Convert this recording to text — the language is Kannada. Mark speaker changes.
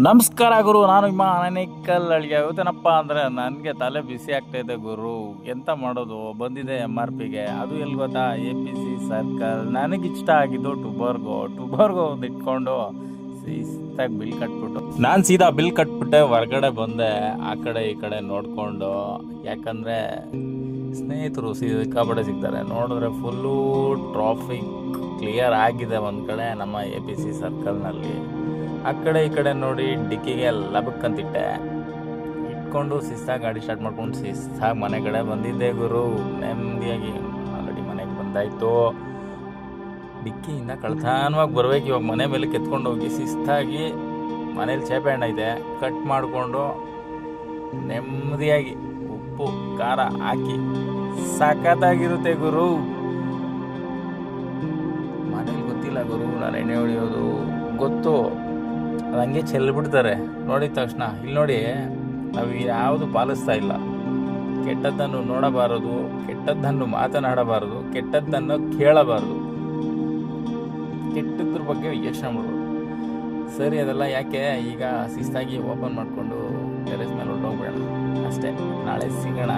Speaker 1: ನಮಸ್ಕಾರ ಗುರು, ನಾನು ನಿಮ್ಮ ಅನನಿಕಲ್ ಅಳಿಗೆ. ಇವತ್ತೇನಪ್ಪ ಅಂದರೆ ನನಗೆ ತಲೆ ಬಿಸಿ ಆಗ್ತಾಯಿದೆ ಗುರು. ಎಂತ ಮಾಡೋದು, ಬಂದಿದೆ MRPಗೆ. ಅದು ಎಲ್ಲಿ ಗೊತ್ತಾ, APC ಸರ್ಕಲ್. ನನಗಿಷ್ಟ ಆಗಿದ್ದು ಟುಬರ್ಗೋ ಒಂದು ಇಟ್ಕೊಂಡು ಶಿಸ್ತಾಗಿ ಬಿಲ್ ಕಟ್ಬಿಟ್ಟು ನಾನು ಸೀದಾ ಬಿಲ್ ಕಟ್ಬಿಟ್ಟೆ ಹೊರಗಡೆ ಬಂದೆ. ಆ ಕಡೆ ಈ ಕಡೆ ನೋಡಿಕೊಂಡು, ಯಾಕಂದರೆ ಸ್ನೇಹಿತರು ಸಿಕ್ಕಾಪಟ್ಟೆ ಸಿಗ್ತಾರೆ. ನೋಡಿದ್ರೆ ಫುಲ್ಲು ಟ್ರಾಫಿಕ್ ಕ್ಲಿಯರ್ ಆಗಿದೆ ಒಂದು ಕಡೆ ನಮ್ಮ APC ಸರ್ಕಲ್ನಲ್ಲಿ. ಆ ಕಡೆ ಈ ಕಡೆ ನೋಡಿ ಡಿಕ್ಕಿಗೆ ಲಬಕ್ಕಂತಿಟ್ಟೆ ಇಟ್ಕೊಂಡು ಶಿಸ್ತಾಗಿ ಗಾಡಿ ಸ್ಟಾರ್ಟ್ ಮಾಡ್ಕೊಂಡು ಶಿಸ್ತಾಗಿ ಮನೆ ಕಡೆ ಬಂದಿದ್ದೆ ಗುರು. ನೆಮ್ಮದಿಯಾಗಿ ಆಲ್ರೆಡಿ ಮನೆಗೆ ಬಂದಾಯಿತು. ಡಿಕ್ಕಿಯಿಂದ ಕಳ್ತಾನವಾಗಿ ಬರ್ಬೇಕು. ಇವಾಗ ಮನೆ ಮೇಲೆ ಕೆತ್ಕೊಂಡು ಹೋಗಿ ಶಿಸ್ತಾಗಿ ಮನೇಲಿ ಚೇಪೆ ಹಣ್ಣು ಐತೆ ಕಟ್ ಮಾಡಿಕೊಂಡು ನೆಮ್ಮದಿಯಾಗಿ ಉಪ್ಪು ಖಾರ ಹಾಕಿ ಸಖತ್ತಾಗಿರುತ್ತೆ ಗುರು. ಮನೇಲಿ ಗೊತ್ತಿಲ್ಲ ಗುರು ನಾನು ಎಣ್ಣೆ ಹೊಡೆಯೋದು, ಗೊತ್ತು ಅದು ಹಂಗೆ ಚೆಲ್ಬಿಡ್ತಾರೆ ನೋಡಿದ ತಕ್ಷಣ. ಇಲ್ಲಿ ನೋಡಿ, ನಾವು ಯಾವುದು ಪಾಲಿಸ್ತಾ ಇಲ್ಲ. ಕೆಟ್ಟದ್ದನ್ನು ನೋಡಬಾರದು, ಕೆಟ್ಟದ್ದನ್ನು ಮಾತನಾಡಬಾರದು, ಕೆಟ್ಟದ್ದನ್ನು ಕೇಳಬಾರದು, ಕೆಟ್ಟದ್ರ ಬಗ್ಗೆ ಯೋಚನೆ ಮಾಡೋದು. ಸರಿ, ಅದೆಲ್ಲ ಯಾಕೆ, ಈಗ ಶಿಸ್ತಾಗಿ ಓಪನ್ ಮಾಡಿಕೊಂಡು ಟೆರೆಸ್ ಮೇಲೆ ಹೊರಟೋಗ್ಬೇಡ ಅಷ್ಟೇ. ನಾಳೆ ಸಿಗೋಣ.